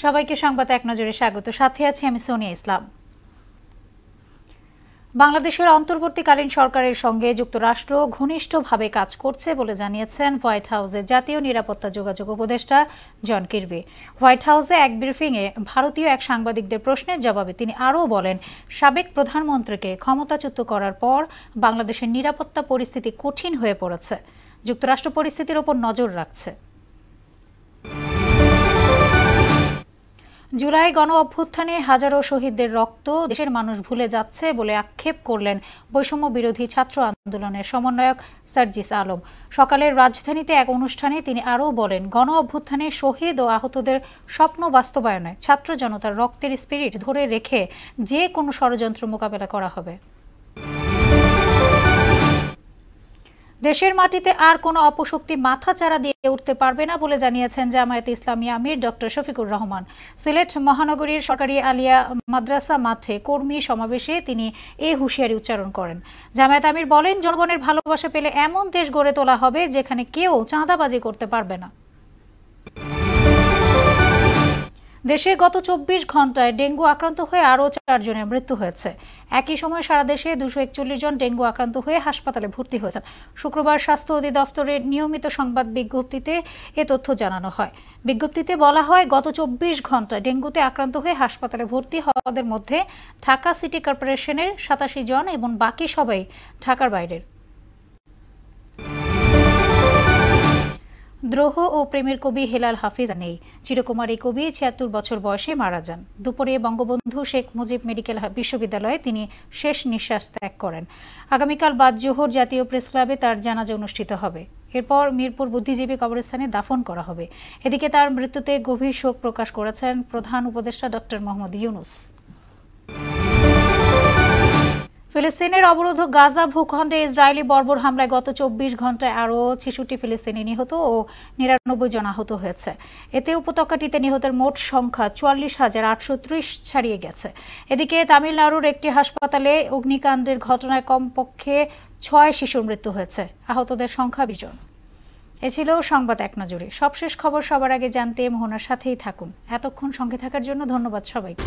সবাইকে সংবাদ এক নজরে স্বাগত। সাথে আছি আমি সোনিয়া ইসলাম। বাংলাদেশের অন্তর্বর্তীকালীন সরকারের সঙ্গে যুক্তরাষ্ট্র ঘনিষ্ঠভাবে কাজ করছে বলে জানিয়েছেন হোয়াইট হাউসের জাতীয় নিরাপত্তা যোগাযোগ উপদেষ্টা জন কির্বি। হোয়াইট হাউসে এক ব্রিফিংয়ে ভারতীয় এক সাংবাদিকদের প্রশ্নের জবাবে তিনি আরও বলেন, সাবেক প্রধানমন্ত্রীকে ক্ষমতাচ্যুত করার পর বাংলাদেশের নিরাপত্তা পরিস্থিতি কঠিন হয়ে পড়েছে। যুক্তরাষ্ট্র পরিস্থিতির ওপর নজর রাখছে। জুলাই গণ অভ্যুত্থানে হাজারো শহীদদের রক্ত দেশের মানুষ ভুলে যাচ্ছে বলে আক্ষেপ করলেন বৈষম্য বিরোধী ছাত্র আন্দোলনের সমন্বয়ক সার্জিস আলম। সকালের রাজধানীতে এক অনুষ্ঠানে তিনি আরও বলেন, গণ অভ্যুত্থানে শহীদ ও আহতদের স্বপ্ন বাস্তবায়নে ছাত্র জনতার রক্তের স্পিরিট ধরে রেখে যে কোনো ষড়যন্ত্র মোকাবেলা করা হবে। দেশের মাটিতে আর কোনো অপশক্তি মাথাচাড়া দিয়ে উঠতে পারবে না বলে জানিয়েছেন জামায়াতে ইসলামী আমির ডক্টর শফিকুর রহমান। সিলেট মহানগরীর সরকারি আলিয়া মাদ্রাসা মাঠে কর্মী সমাবেশে তিনি এই হুঁশিয়ারি উচ্চারণ করেন। জামায়াত আমির বলেন, জনগণের ভালোবাসা পেলে এমন দেশ গড়ে তোলা হবে যেখানে কেউ চাঁদাবাজি করতে পারবে না। দেশে গত 24 ঘন্টায় ডেঙ্গু আক্রান্ত হয়ে আরও 4 জনের মৃত্যু হয়েছে। একই সময় সারা দেশে 241 জন ডেঙ্গু আক্রান্ত হয়ে হাসপাতালে ভর্তি হয়েছেন। শুক্রবার স্বাস্থ্য অধিদপ্তরের নিয়মিত সংবাদ বিজ্ঞপ্তিতে এ তথ্য জানানো হয়। বিজ্ঞপ্তিতে বলা হয়, গত 24 ঘন্টায় ডেঙ্গুতে আক্রান্ত হয়ে হাসপাতালে ভর্তি হওয়াদের মধ্যে ঢাকা সিটি কর্পোরেশনের 87 জন এবং বাকি সবাই ঢাকার বাইরের। দ্রোহ ও প্রেমের কবি হেলাল হাফিজ নেই। চিরকুমার এই কবি 76 বছর বয়সে মারা যান। দুপুরে বঙ্গবন্ধু শেখ মুজিব মেডিকেল বিশ্ববিদ্যালয়ে তিনি শেষ নিঃশ্বাস ত্যাগ করেন। আগামীকাল বাদ জোহর জাতীয় প্রেস ক্লাবে তার জানাজা অনুষ্ঠিত হবে। এরপর মিরপুর বুদ্ধিজীবী কবরস্থানে দাফন করা হবে। এদিকে তার মৃত্যুতে গভীর শোক প্রকাশ করেছেন প্রধান উপদেষ্টা ডক্টর মোহাম্মদ ইউনূস। ফিলিস্তিনের অবরুদ্ধ গাজা ভূখণ্ডে ইসরায়েলি বর্বর হামলায় গত 24 ঘন্টায় আরও 66 ফিলিস্তিনি নিহত ও 99 জন আহত হয়েছে। এতে উপত্যকাটিতে নিহতের মোট সংখ্যা 44,830 ছাড়িয়ে গেছে। এদিকে তামিলনাড়ুর একটি হাসপাতালে অগ্নিকাণ্ডের ঘটনায় কমপক্ষে 6 শিশুর মৃত্যু হয়েছে। আহতদের সংখ্যা 20 জন। এ ছিল সংবাদ এক নজরে। সবশেষ খবর সবার আগে জানতে মোহনার সাথেই থাকুন। এতক্ষণ সঙ্গে থাকার জন্য ধন্যবাদ সবাইকে।